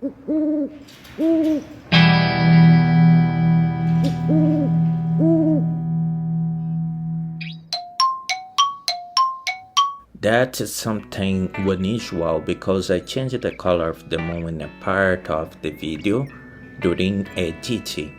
That is something unusual because I changed the color of the moon in a part of the video during editing.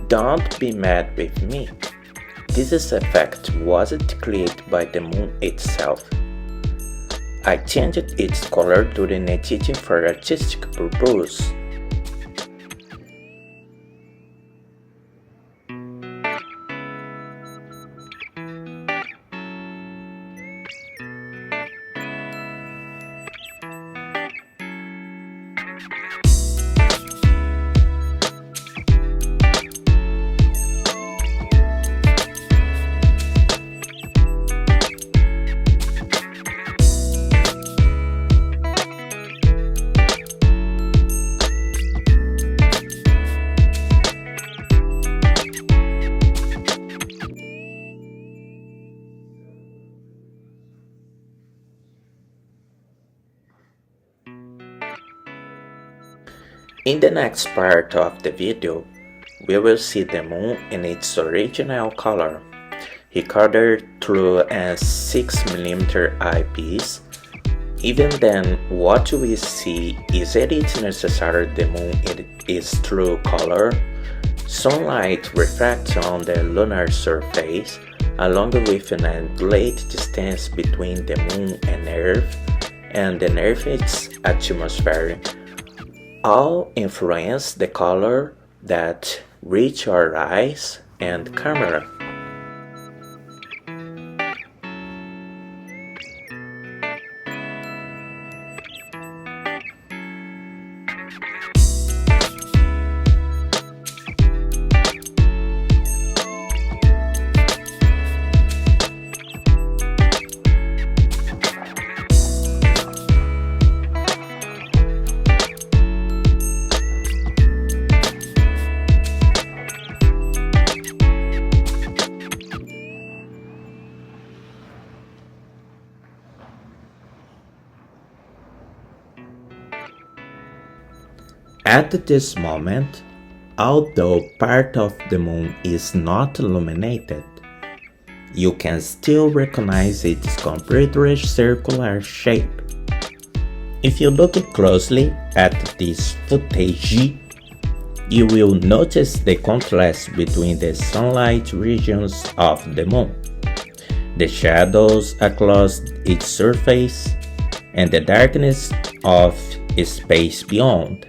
Don't be mad with me. This effect wasn't created by the moon itself. I changed its color during editing for artistic purpose. In the next part of the video, we will see the moon in its original color, recorded through a 6mm eyepiece. Even then, what we see is that it's necessary the moon is true color. Sunlight reflects on the lunar surface, along with an great distance between the moon and Earth, and the Earth's atmosphere. All influence the color that reach our eyes and camera. At this moment, although part of the moon is not illuminated, you can still recognize its completely circular shape. If you look closely at this footage, you will notice the contrast between the sunlight regions of the moon, the shadows across its surface, and the darkness of space beyond.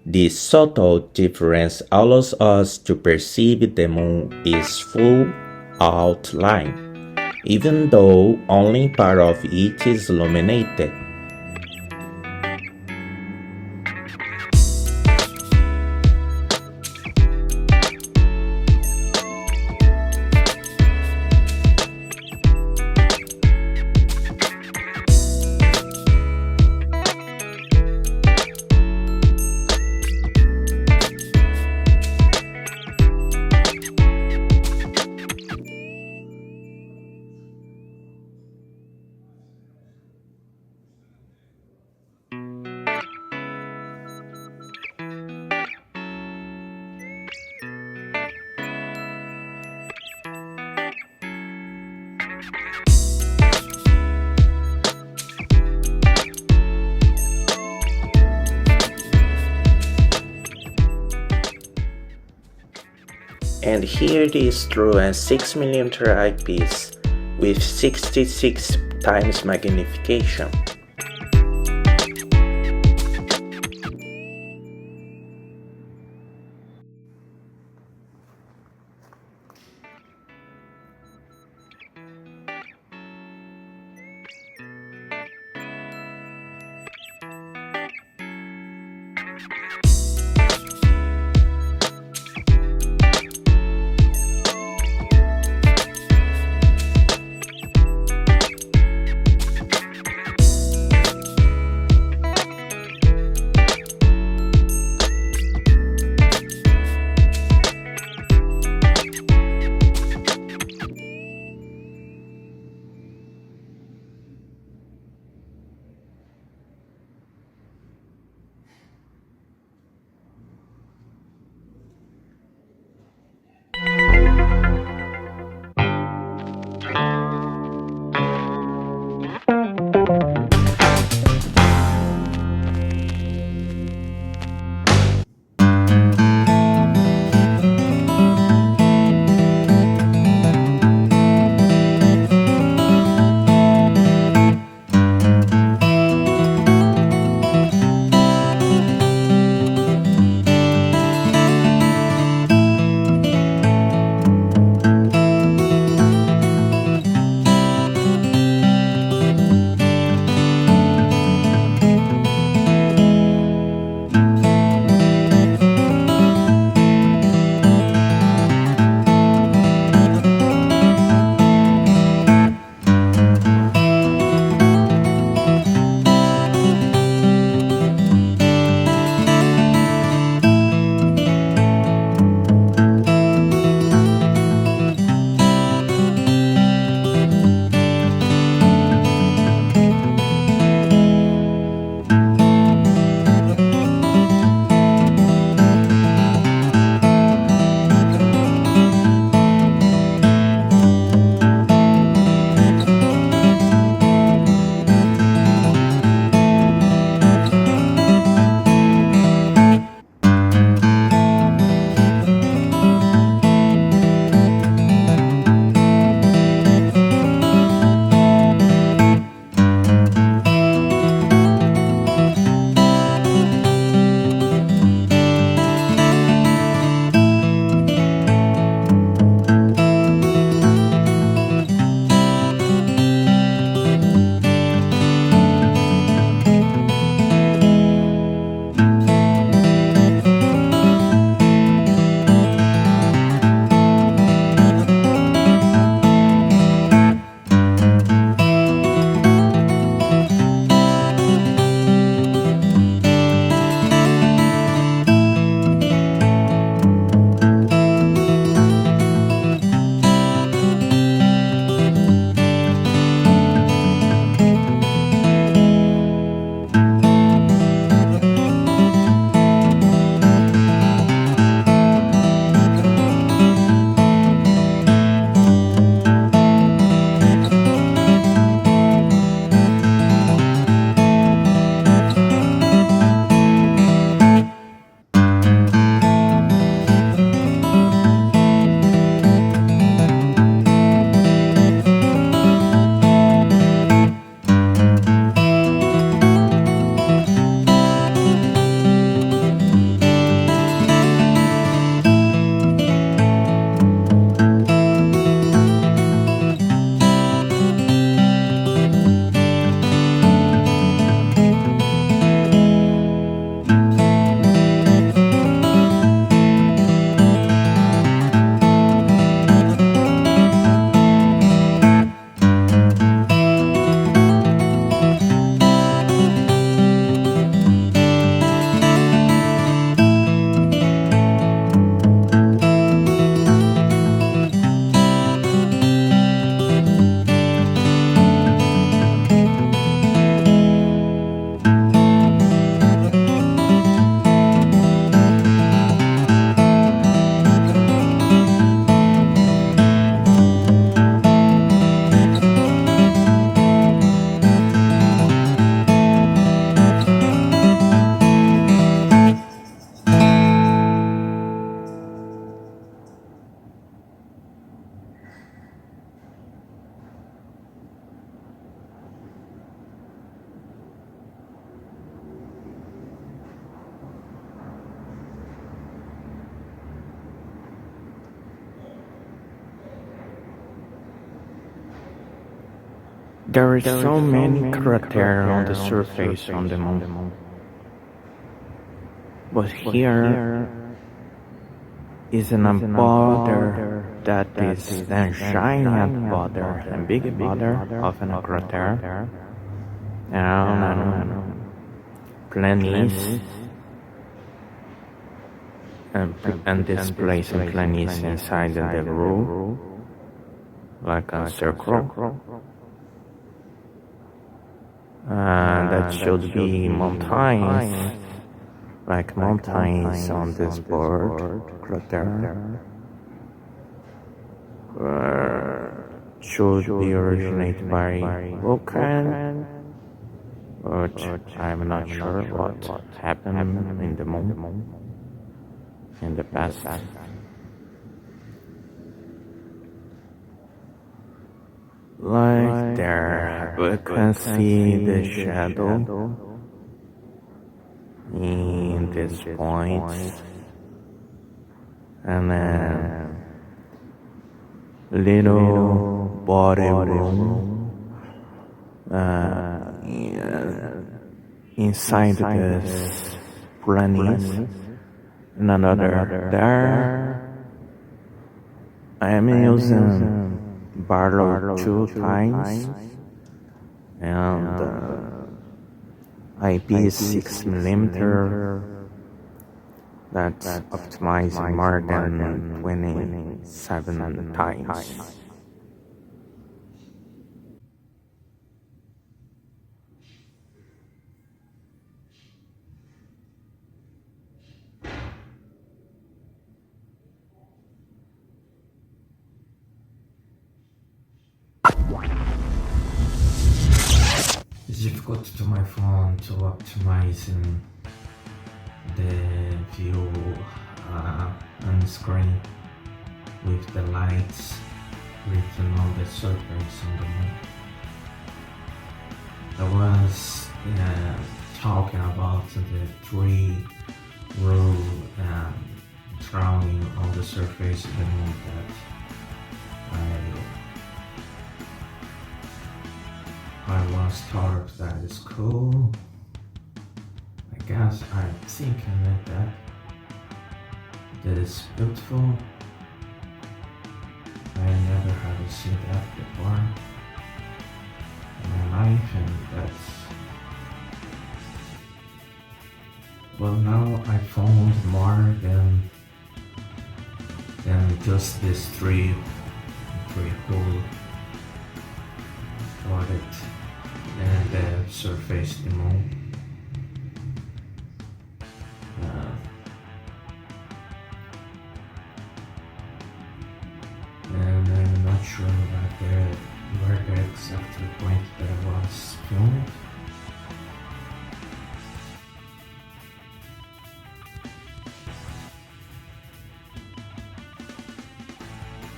This subtle difference allows us to perceive the moon is full outline, even though only part of it is illuminated. And here it is through a 6mm eyepiece with 66 times magnification. There is so many craters on the surface on the moon, but here isn't a border that is a giant border, a big border of a crater, and plains, and this place in plains inside the roof, like a circle. That should be mountains, like mountains on this board, crater. Should be originated by volcano, but I'm not sure what happened in the moon in the past. Like there, we can see the shadow in this point, and then little body room inside this planet, and another there. I am using Barlow 2 times, and IP is 6mm. That's optimizing more than 27 times. It's difficult to my phone to optimize the view on the screen with the lights written on the surface on the moon. I was talking about the three rule drawing on the surface of the moon that I was taught that is cool. I guess I'm thinking that is beautiful. I never have seen that before in my life, and that's well, now I found more than just these three hole product and the surface the moon. And I'm not sure about where the exact point that I was filming.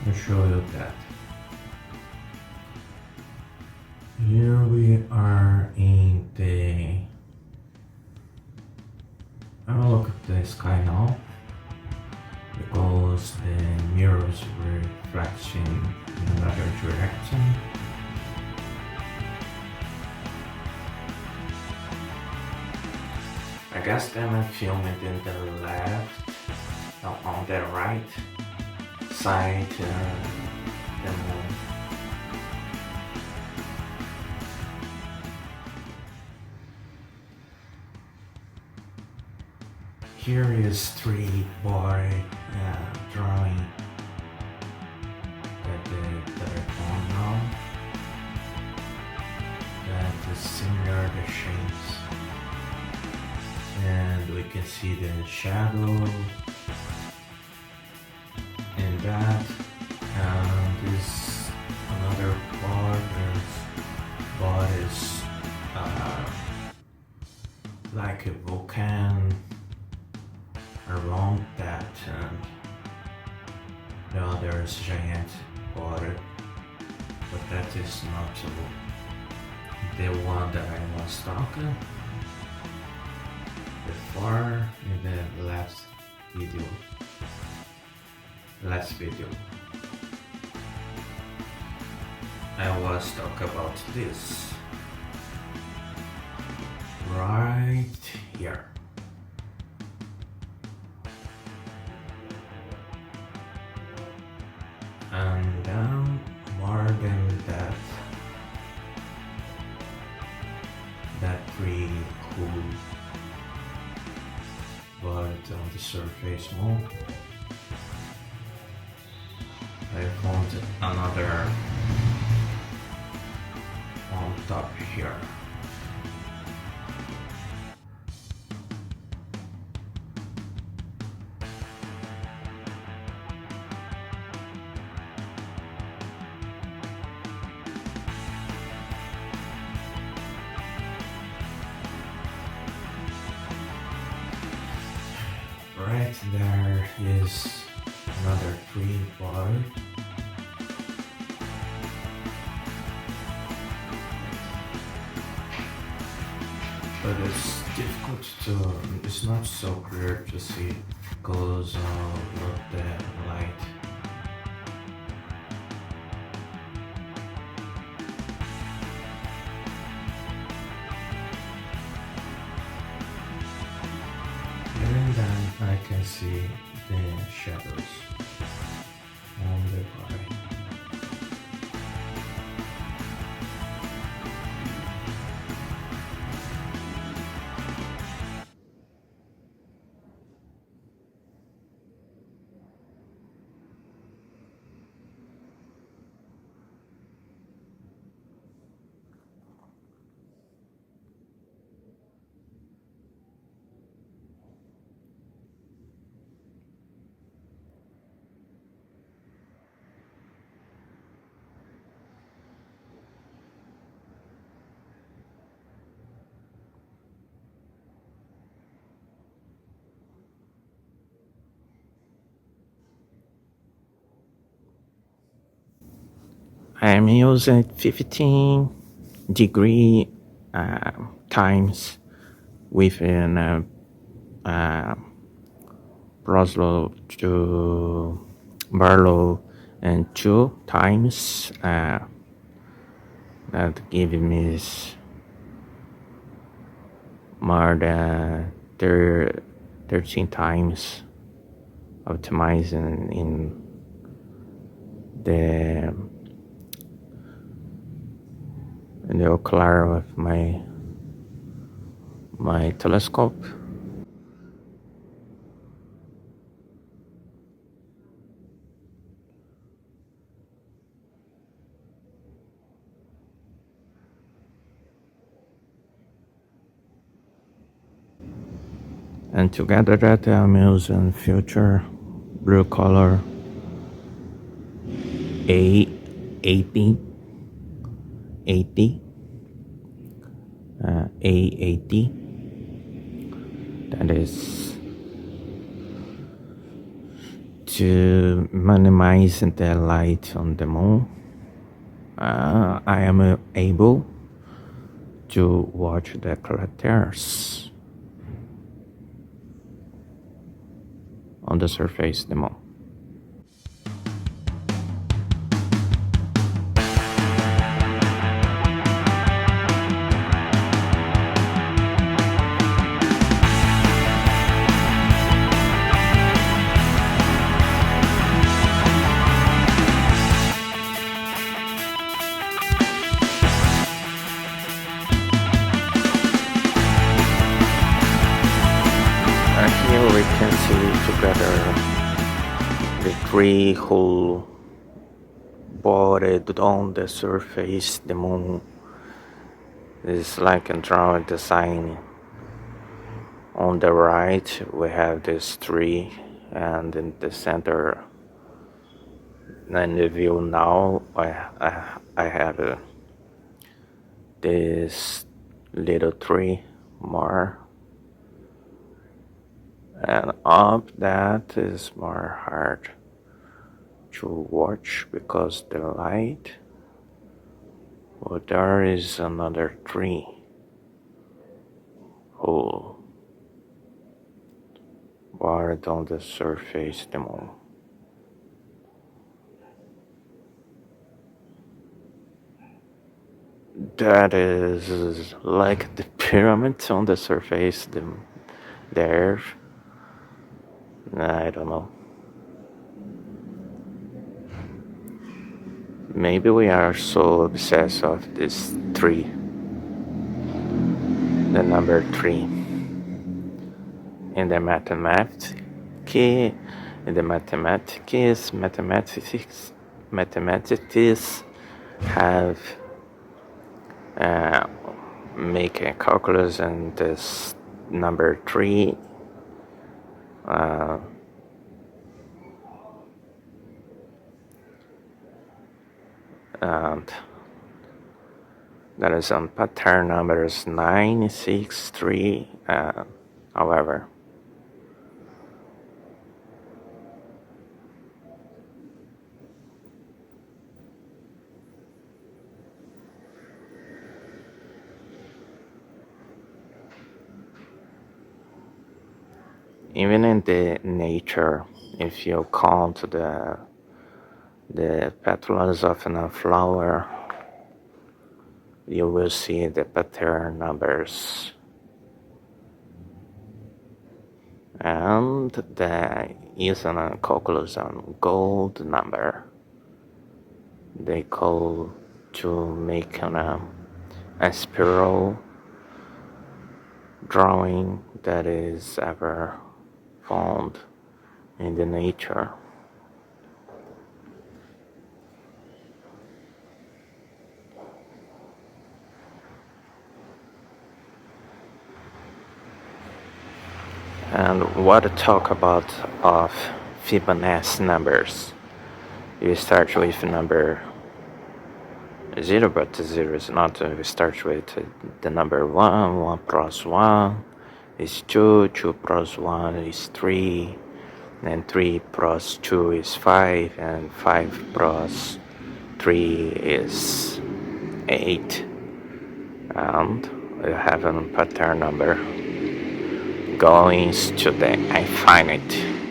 I'll show you that. Here we are in the... I'll look at the sky now, because the mirrors were reflecting in another direction. I guess I'm filming in the left, no, on the right side, the moon. Here is 3-bar drawing that I found now. That is similar to shapes, and we can see the shadow in that, and this another bar. There's bar is like a volcano around that, and the other is giant water, but that is not the one that I was talking before in the last video. I was talking about this right here. And then more than that, that pretty cool, but on the surface more, I found another on top here. Right there is another tree bar. But it's difficult to, it's not so clear to see because of the light. And then I can see the shadows on the bar. I'm using 15-degree times within Broslow to Barlow and 2 times that gives me more than 13 times optimizing in the ocular of my telescope. And together that I'm using Future Blue Color A80 A80, that is to minimize the light on the moon. I am able to watch the craters on the surface of the moon. Here we can see together the three whole bodied on the surface. The moon is like a drawing design. On the right we have this tree, and in the center, in the view now, I have this little tree more. And up that is more hard to watch because the light. Well, there is another tree. Oh, right on the surface the moon. that is like the pyramids on the surface, the earth. I don't know. Maybe we are so obsessed with this three, the number three, in the mathematics, mathematics have uh, make a calculus and this number three and there is some pattern numbers 9, 6, 3, however. Even in the nature, if you count the petals of a flower, you will see the pattern numbers. And there is a calculus on gold number. They call to make a spiral drawing that is ever found in the nature. And what to talk about of Fibonacci numbers? You start with number 0, but 0 is not. We start with the number 1, 1 plus 1 is 2, 2 plus 1 is 3, and 3 plus 2 is 5, and 5 plus 3 is 8. And we have a pattern number going to the infinite.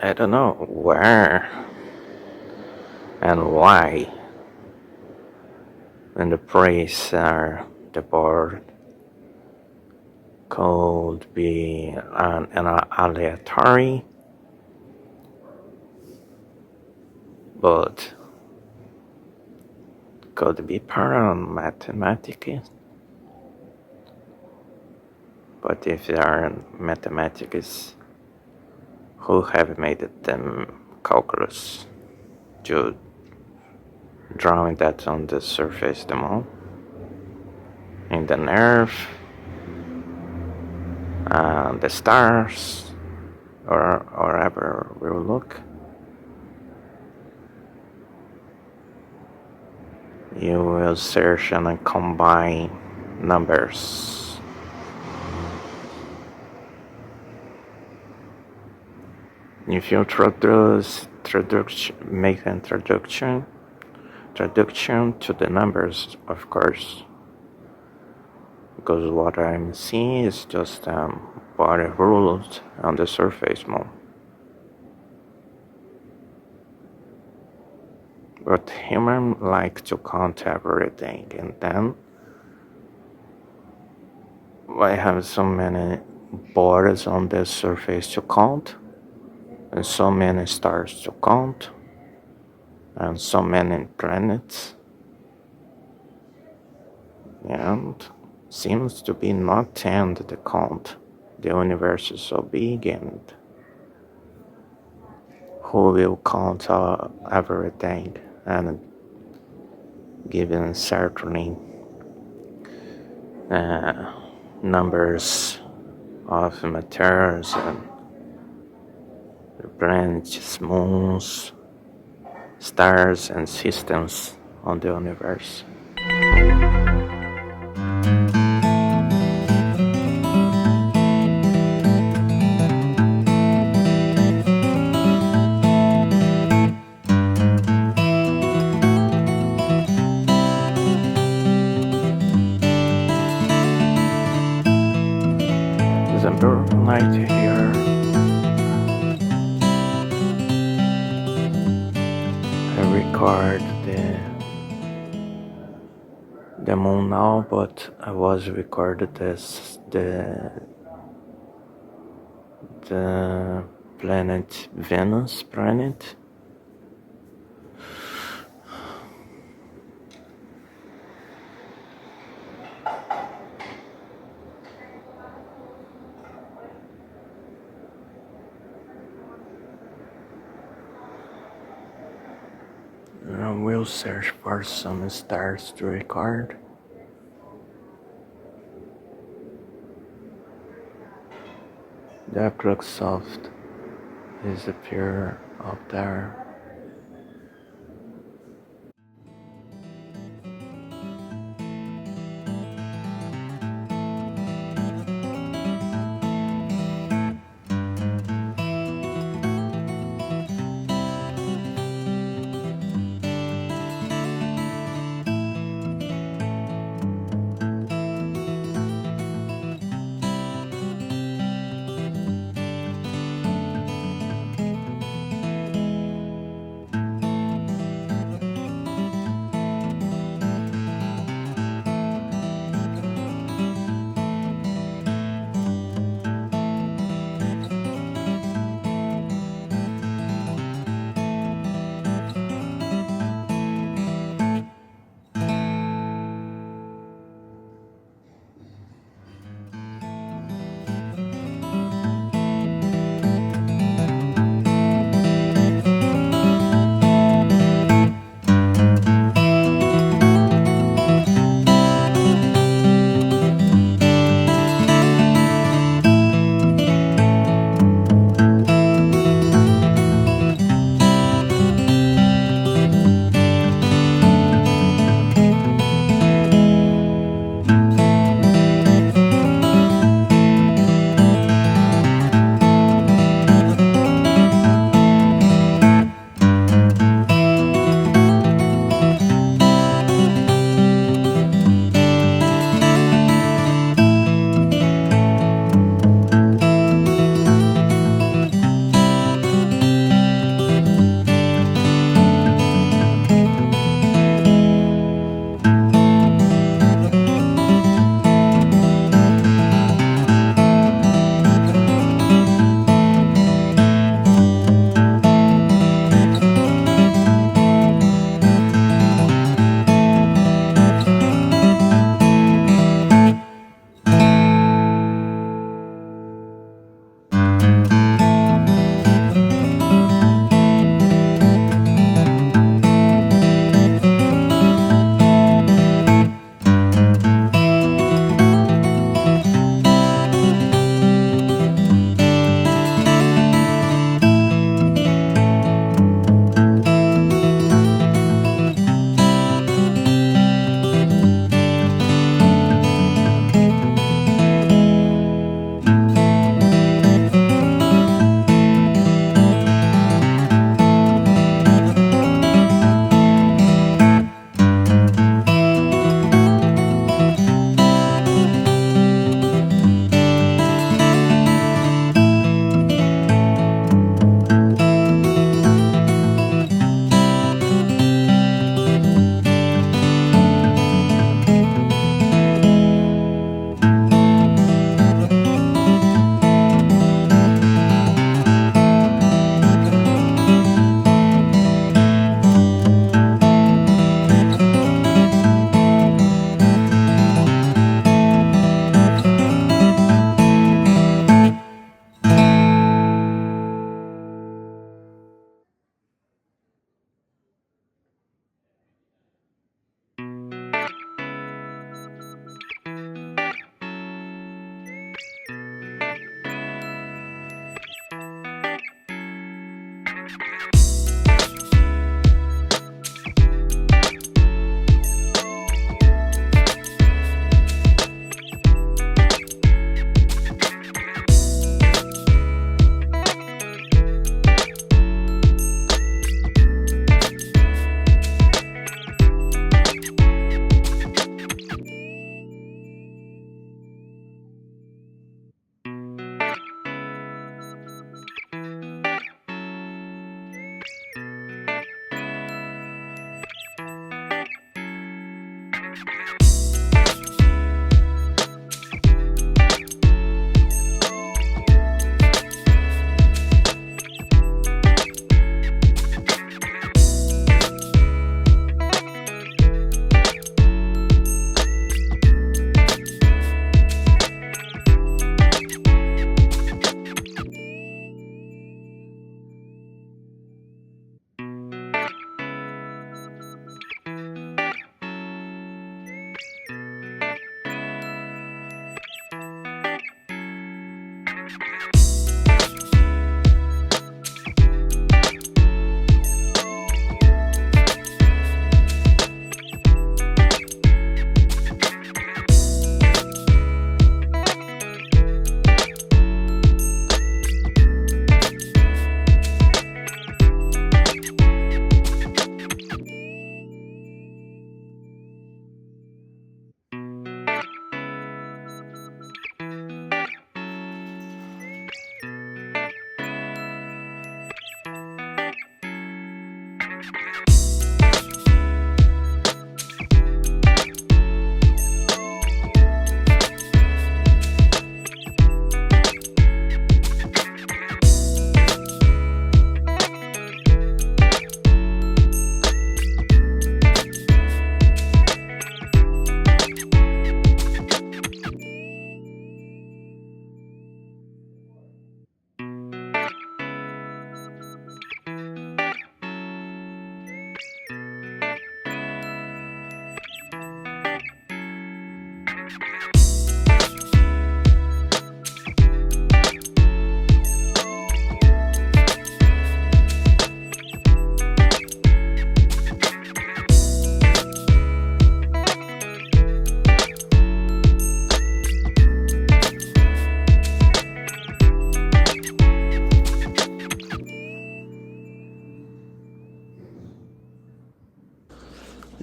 I don't know where and why. When the praise are the board could be an aleatory, but could be mathematics. But if they are mathematics, who have made them calculus to drawing that on the surface of the moon, in the earth, the stars, or wherever we will look. You will search and combine numbers. If you make an introduction to the numbers, of course, because what I'm seeing is just body rules on the surface moon. But humans like to count everything, and then I have so many borders on the surface to count, and so many stars to count, and so many planets, and seems to be not end the count. The universe is so big, and who will count everything and given certainly numbers of materials and planets, moons, stars and systems on the universe. It's a beautiful night here. I record the moon now, but I was recorded as the planet Venus planet. I will search for some stars to record. The crux of disappear up there.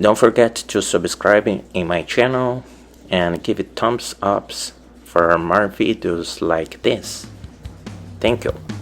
Don't forget to subscribe in my channel and give it thumbs ups for more videos like this. Thank you.